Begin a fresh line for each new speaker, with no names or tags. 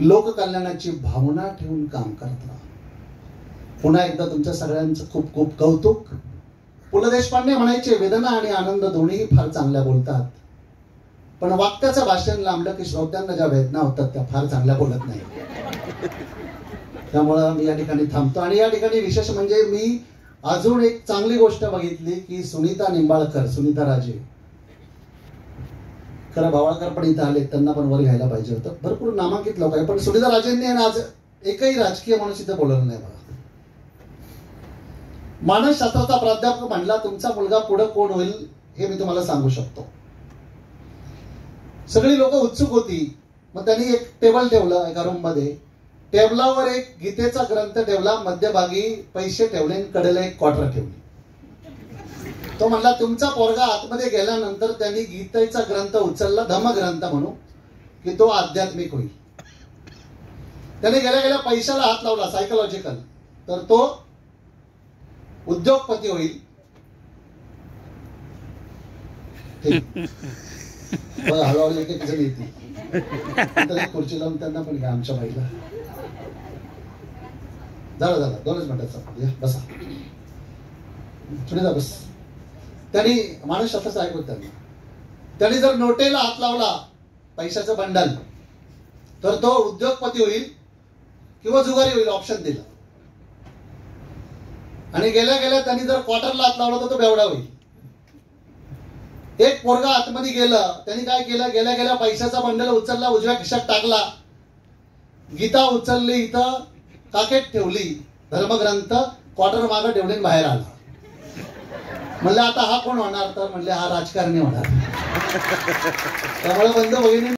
लोककल्याणाची भावना ठेवून काम करत राहा. पुन्हा एकदा तुमच्या सगळ्यांचं खूप खूप कौतुक. पु ल देशपांडे म्हणायचे, वेदना आणि आनंद दोन्ही फार चांगल्या बोलतात, पण वाक्याचं भाषण लांबलं की श्रोत्यांना ज्या वेदना होतात त्या फार चांगल्या बोलत नाही. त्यामुळं मी या ठिकाणी थांबतो. आणि या ठिकाणी विशेष म्हणजे मी अजून एक चांगली गोष्ट बघितली की सुनीता निंबाळकर, सुनीता राजे, खरं भावाळकर पण इथं आले, त्यांना पण वर घ्यायला पाहिजे होतं. भरपूर नामांकित लोक आहे, पण सुनीता राजेंनी आज एकही राजकीय माणूस इथं बोलवलं नाही. बघा, मानसशास्त्राचा प्राध्यापक म्हणला तुमचा मुलगा पुढे कोण होईल हे मी तुम्हाला सांगू शकतो. सगळी लोक उत्सुक होती. मग त्यांनी एक टेबल ठेवलं एका रूम मध्ये. टेबलावर एक गीतेचा ग्रंथ ठेवला, मध्यभागी पैसे ठेवले, कडेला एक क्वार्टर ठेवली. तो म्हणला तुमचा पोरगा आतमध्ये गेल्यानंतर त्यांनी गीतेचा ग्रंथ उचलला, धम्मग्रंथ म्हणू, की तो आध्यात्मिक होईल. त्याने गेल्या गेल्या पैशाला हात लावला, सायकोलॉजिकल, तर तो उद्योगपती होईल. हळूहळू एक एक जण येते, खुर्ची लावून त्यांना पण घ्या, आमच्या बाईला. झालं 2च मिनिटाचा, बसा सुनीता बस. त्यांनी मानसशास्त्राचं ऐकलं त्यांना. त्यांनी जर नोटेला हात लावला, पैशाचं बंडल, तर तो उद्योगपती होईल किंवा जुगारी होईल, ऑप्शन दिला. आणि गेल्या गेल्या त्यांनी जर क्वार्टरला हात लावला तर तो बेवडा होईल. एक पोरगा आतमध्ये गेलं, त्यांनी काय केलं, गेल्या गेल्या पैशाचा बंडल उचलला, उजव्या खिशात टाकला, गीता उचलली, इथं काकेत ठेवली, धर्मग्रंथ क्वार्टर मागं ठेवले, बाहेर आला. म्हणलं आता हा कोण होणार, तर म्हणले हा राजकारणी होणार. त्यामुळे बंधू भगिनी